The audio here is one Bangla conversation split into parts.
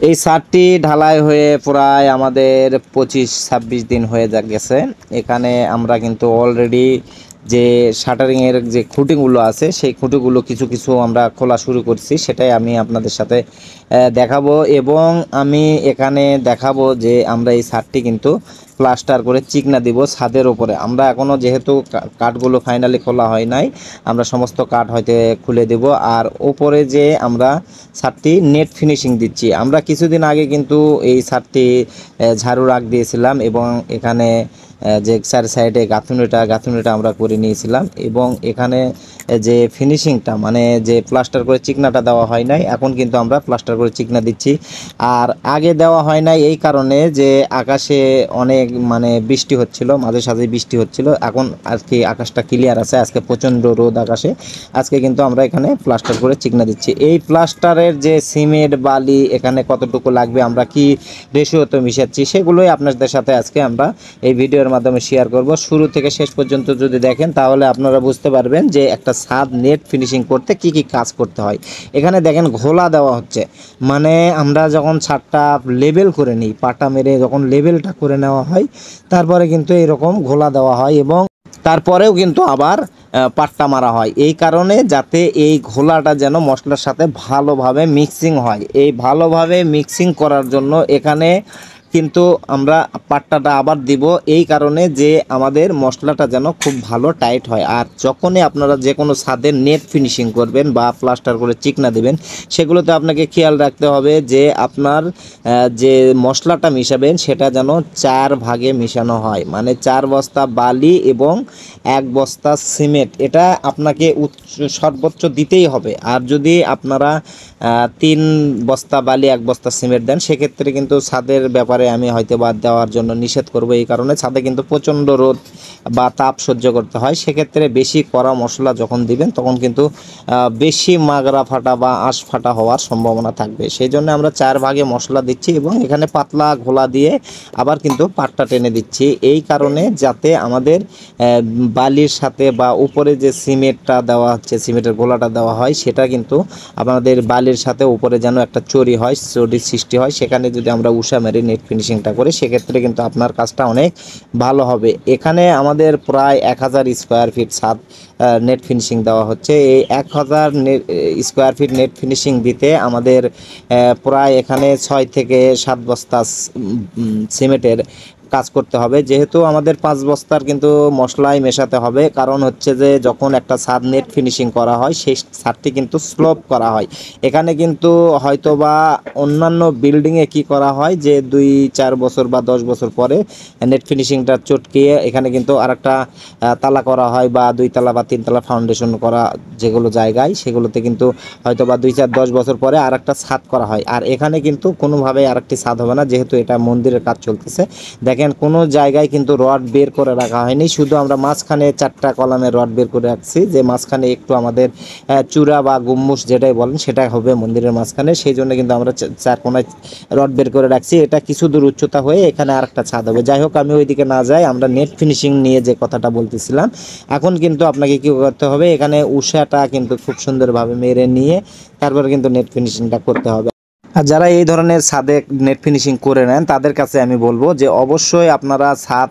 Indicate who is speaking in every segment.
Speaker 1: এই ছাদটি ঢালাই হয়ে প্রায় আমাদের 25-26 দিন হয়ে গেছে। এখানে আমরা কিন্তু অলরেডি যে শাটারিংয়ের যে খুঁটিগুলো আছে সেই খুঁটিগুলো কিছু কিছু আমরা খোলা শুরু করছি, সেটাই আমি আপনাদের সাথে দেখাবো। এবং আমি এখানে দেখাবো যে আমরা এই ছাদটি কিন্তু প্লাস্টার করে চিকনা দিব ছাদের উপরে। আমরা এখনও যেহেতু কাঠগুলো ফাইনালি খোলা হয় নাই, আমরা সমস্ত কাঠ হয়তো খুলে দেব। আর উপরে যে আমরা ছাদটি নেট ফিনিশিং দিচ্ছি, আমরা কিছুদিন আগে কিন্তু এই ছাদটি ঝাড়ু রাখ দিয়েছিলাম এবং এখানে যে চার সাইডে গাঁথুনিটা আমরা করে নিয়েছিলাম। এবং এখানে যে ফিনিশিংটা মানে যে প্লাস্টার করে চিকনাটা দেওয়া হয় নাই, এখন কিন্তু আমরা প্লাস্টার করে চিকনা দিচ্ছি। আর আগে দেওয়া হয় নাই এই কারণে যে আকাশে অনেক মানে বৃষ্টি হচ্ছিল, মাঝে সাঝে বৃষ্টি হচ্ছিল। এখন আজকে আকাশটা ক্লিয়ার আছে, আজকে প্রচণ্ড রোদ আকাশে। আজকে কিন্তু আমরা এখানে প্লাস্টার করে চিকনা দিচ্ছি। এই প্লাস্টারের যে সিমেন্ট বালি এখানে কতটুকু লাগবে, আমরা কি রেশিওতে মিশাচ্ছি, সেগুলোই আপনাদের সাথে আজকে আমরা এই ভিডিওর মাধ্যমে শেয়ার করব। শুরু থেকে শেষ পর্যন্ত যদি দেখেন তাহলে আপনারা বুঝতে পারবেন যে একটা ছাদ নেট ফিনিশিং করতে কি কি কাজ করতে হয়। এখানে দেখেন ঘোলা দেওয়া হচ্ছে, মানে আমরা যখন ছাদটা লেবেল করে নিই, পাটা মেরে যখন লেবেলটা করে নেওয়া হয় তারপরে কিন্তু এরকম ঘোলা দেওয়া হয় এবং তারপরেও কিন্তু আবার পাট্টা মারা হয়। এই কারণে যাতে এই ঘোলাটা যেন মশলার সাথে ভালোভাবে মিক্সিং হয়, এই ভালোভাবে মিক্সিং করার জন্য এখানে কিন্তু আমরা পাট্টাটা আবার দিব, এই কারণে যে আমাদের মশলাটা যেন খুব ভালো টাইট হয়। আর যখনই আপনারা যে কোনো ছাদের নেট ফিনিশিং করবেন বা প্লাস্টার করে চিকনা দেবেন, সেগুলোতে আপনাকে খেয়াল রাখতে হবে যে আপনার যে মশলাটা মিশাবেন সেটা যেন 4 ভাগে মিশানো হয়, মানে 4 বস্তা বালি এবং 1 বস্তা সিমেন্ট, এটা আপনাকে সর্বোচ্চ দিতেই হবে। আর যদি আপনারা 3 বস্তা বালি 1 বস্তা সিমেন্ট দেন, সেক্ষেত্রে কিন্তু ছাদের ব্যাপারে আমি হয়তো বাদ দেওয়ার জন্য নিষেধ করব। এই কারণে ছাদে কিন্তু প্রচণ্ড রোদ বা তাপ সহ্য করতে হয়, সেক্ষেত্রে বেশি কড়া মশলা যখন দিবেন তখন কিন্তু বেশি মাগরা ফাটা বা আঁশ ফাটা হওয়ার সম্ভাবনা থাকবে। সেই জন্য আমরা 4 ভাগে মশলা দিচ্ছি এবং এখানে পাতলা ঘোলা দিয়ে আবার কিন্তু পাটটা টেনে দিচ্ছি, এই কারণে যাতে আমাদের বালির সাথে বা উপরে যে সিমেন্টটা দেওয়া হচ্ছে, সিমেন্টের গোলাটা দেওয়া হয়, সেটা কিন্তু আমাদের বালির সাথে উপরে যেন একটা চড়ি হয়, চড়ির সৃষ্টি হয়। সেখানে যদি আমরা উষা মেরে নেট ফিনিশিংটা করি, সেক্ষেত্রে কিন্তু আপনার কাজটা অনেক ভালো হবে। এখানে আমাদের প্রায় 1000 স্কোয়ার ফিট ছাদ নেট ফিনিশিং দেওয়া হচ্ছে। এই 1000 স্কোয়ার ফিট নেট ফিনিশিং দিতে আমাদের প্রায় এখানে 6 থেকে 7 বস্তা সিমেন্টের কাজ করতে হবে। যেহেতু আমাদের 5 বস্তার কিন্তু মশলাই মেশাতে হবে, কারণ হচ্ছে যে যখন একটা ছাদ নেট ফিনিশিং করা হয় সেই ছাদটি কিন্তু স্লোপ করা হয়। এখানে কিন্তু হয়তো বা অন্যান্য বিল্ডিংয়ে কি করা হয় যে 2-4 বছর বা 10 বছর পরে নেট ফিনিশিংটা চটকিয়ে এখানে কিন্তু আরেকটা তালা করা হয় বা 2 তালা বা 3 তালা ফাউন্ডেশন করা যেগুলো জায়গায়, সেগুলোতে কিন্তু হয়তো বা 2-4-10 বছর পরে আরেকটা ছাদ করা হয়। আর এখানে কিন্তু কোনোভাবেই আরেকটি ছাদ হবে না, যেহেতু এটা মন্দিরের কাজ চলতেছে। দেখেন কোনো জায়গায় কিন্তু রড বের করে রাখা হয়নি, শুধু আমরা মাঝখানে 4টা কলামের রড বের করে রাখছি, যে মাঝখানে একটু আমাদের চূড়া বা গুম্বুজ যেটাই বলেন সেটা হবে মন্দিরের মাঝখানে। সেই জন্য কিন্তু আমরা 4 কোনায় রড বের করে রাখছি। এটা কিছু দূর উচ্চতা হয়ে এখানে আরেকটা ছাদ হবে। যাই হোক, আমি ওইদিকে না যাই, আমরা নেট ফিনিশিং নিয়ে যে কথাটা বলতেছিলাম, এখন কিন্তু আপনাকে কি করতে হবে, এখানে উষাটা কিন্তু খুব সুন্দরভাবে মেরে নিয়ে তারপরে কিন্তু নেট ফিনিশিংটা করতে হবে। আর যারা এই ধরনের ছাদে নেট ফিনিশিং করে নেন তাদের কাছে আমি বলবো যে অবশ্যই আপনারা ছাদ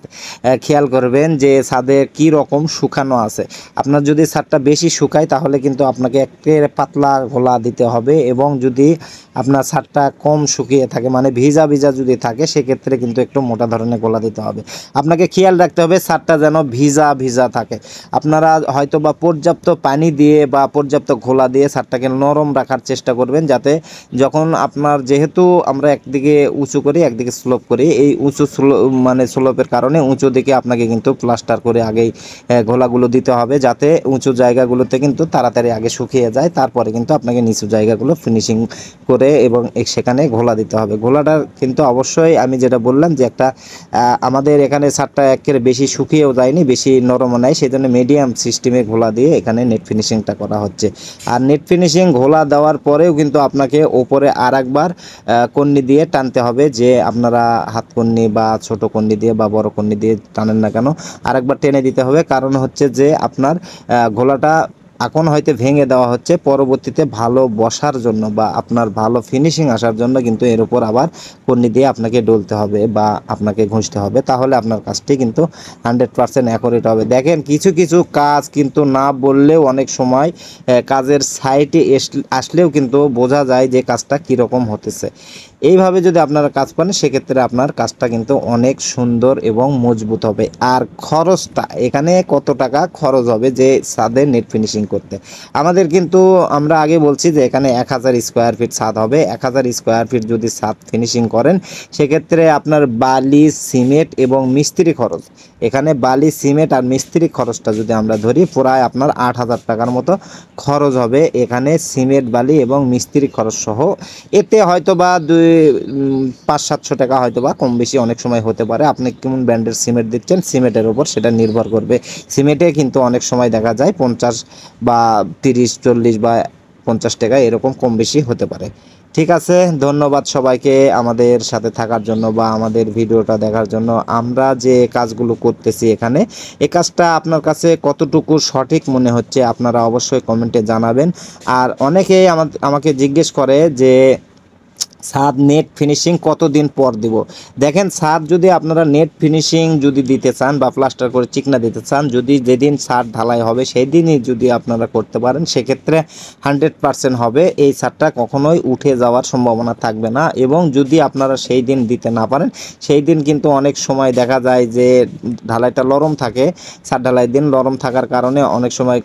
Speaker 1: খেয়াল করবেন যে ছাদে কি রকম শুকানো আছে। আপনার যদি ছাদটা বেশি শুকায় তাহলে কিন্তু আপনাকে একেবারে পাতলা ঘোলা দিতে হবে, এবং যদি আপনার ছাদটা কম শুকিয়ে থাকে মানে ভিজা ভিজা যদি থাকে, সেক্ষেত্রে কিন্তু একটু মোটা ধরনের গোলা দিতে হবে। আপনাকে খেয়াল রাখতে হবে ছাদটা যেন ভিজা ভিজা থাকে। আপনারা হয়তো বা পর্যাপ্ত পানি দিয়ে বা পর্যাপ্ত ঘোলা দিয়ে ছাদটাকে নরম রাখার চেষ্টা করবেন, যাতে যখন আপনার যেহেতু আমরা একদিকে উঁচু করি একদিকে স্লোপ করি, এই উঁচু মানে স্লোপের কারণে উঁচু দিকে আপনাকে কিন্তু প্লাস্টার করে আগেই ঘোলাগুলো দিতে হবে, যাতে উঁচু জায়গাগুলোতে কিন্তু তাড়াতাড়ি আগে শুকিয়ে যায়, তারপরে কিন্তু আপনাকে নিচু জায়গাগুলো ফিনিশিং করে এবং সেখানে ঘোলা দিতে হবে। ঘোলাটা কিন্তু অবশ্যই আমি যেটা বললাম যে একটা আমাদের এখানে ছাদটা একেবারে বেশি শুকিয়েও যায়নি, বেশি নরমও নাই, সেই জন্য মিডিয়াম সিস্টেমে ঘোলা দিয়ে এখানে নেট ফিনিশিংটা করা হচ্ছে। আর নেট ফিনিশিং ঘোলা দেওয়ার পরেও কিন্তু আপনাকে ওপরে আরেকবার কন্নি দিয়ে টানতে হবে, যে আপনারা হাত কন্নি বা ছোট কন্নি দিয়ে বা বড় কন্নি দিয়ে টানেন না কেন, আরেকবার টেনে দিতে হবে। কারণ হচ্ছে যে আপনার ঘোলাটা এখন হয়তো ভেঙে দেওয়া হচ্ছে, পরবর্তীতে ভালো বসার জন্য বা আপনার ভালো ফিনিশিং আসার জন্য কিন্তু এর উপর আবার কর্নি দিয়ে আপনাকে ডলতে হবে বা আপনাকে ঘষতে হবে, তাহলে আপনার কাজটি কিন্তু 100% অ্যাকুরেট হবে। দেখেন কিছু কিছু কাজ কিন্তু না বললেও অনেক সময় কাজের সাইটে আসলেও কিন্তু বোঝা যায় যে কাজটা কীরকম হতেছে। এইভাবে যদি আপনারা কাজ করেন সেক্ষেত্রে আপনার কাজটা কিন্তু অনেক সুন্দর এবং মজবুত হবে। আর খরচটা এখানে কত টাকা খরচ হবে যে ছাদে নেট ফিনিশিং করতে, আমাদের কিন্তু আমরা আগে বলছি যে এখানে 1000 স্কোয়ার ফিট ছাদ হবে। 1000 স্কোয়ার ফিট যদি ছাদ ফিনিশিং করেন সেক্ষেত্রে আপনার বালি, সিমেন্ট এবং মিস্ত্রি খরচ, এখানে বালি, সিমেন্ট আর মিস্ত্রি খরচটা যদি আমরা ধরি প্রায় আপনার 8000 টাকার মতো খরচ হবে এখানে, সিমেন্ট, বালি এবং মিস্ত্রি খরচ সহ। এতে হয়তো বা 500-700 টাকা হয়তো বা কম বেশি অনেক সময় হতে পারে। আপনি কেমন ব্র্যান্ডের সিমেন্ট দিচ্ছেন সিমেন্টের উপর সেটা নির্ভর করবে। সিমেন্টে কিন্তু অনেক সময় দেখা যায় 50 বা 30-40 বা 50 টাকা এরকম কম বেশি হতে পারে। ঠিক আছে, ধন্যবাদ সবাইকে আমাদের সাথে থাকার জন্য বা আমাদের ভিডিওটা দেখার জন্য। আমরা যে কাজগুলো করতেছি এখানে, এই কাজটা আপনার কাছে কতটুকু সঠিক মনে হচ্ছে আপনারা অবশ্যই কমেন্টে জানাবেন। আর অনেকেই আমাকে জিজ্ঞেস করে যে ছাদ নেট ফিনিশিং কতদিন পর দিব। দেখেন ছাদ যদি আপনারা নেট ফিনিশিং যদি দিতে চান বা প্লাস্টার করে চিকনা দিতে চান, যদি যেদিন ছাদ ঢালাই হবে সেই দিনই যদি আপনারা করতে পারেন সেক্ষেত্রে 100% হবে। এই ছাদটা কখনোই উঠে যাওয়ার সম্ভাবনা থাকবে না। এবং যদি আপনারা সেই দিন দিতে না পারেন সেই দিন কিন্তু অনেক সময় দেখা যায় যে ঢালাইটা নরম থাকে, ছাদ ঢালাই দিন নরম থাকার কারণে অনেক সময়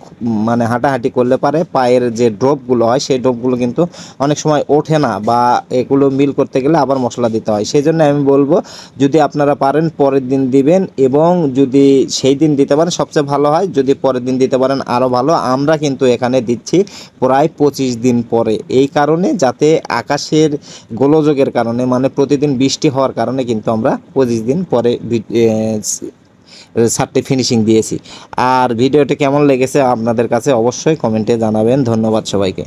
Speaker 1: মানে হাঁটাহাঁটি করলে পারে পায়ের যে ড্রপগুলো হয় সেই ড্রপগুলো কিন্তু অনেক সময় ওঠে না বা এগুলো মিল করতে গেলে আবার মশলা দিতে হয়। সেই জন্য আমি বলবো যদি আপনারা পারেন পরের দিন দিবেন, এবং যদি সেই দিন দিতে পারেন সবচেয়ে ভালো হয়, যদি পরের দিন দিতে পারেন আরও ভালো। আমরা কিন্তু এখানে দিচ্ছি প্রায় 25 দিন পরে, এই কারণে যাতে আকাশের গোলযোগের কারণে মানে প্রতিদিন বৃষ্টি হওয়ার কারণে কিন্তু আমরা 25 দিন পরে ছাদটি ফিনিশিং দিয়েছি। আর ভিডিওটি কেমন লেগেছে আপনাদের কাছে অবশ্যই কমেন্টে জানাবেন। ধন্যবাদ সবাইকে।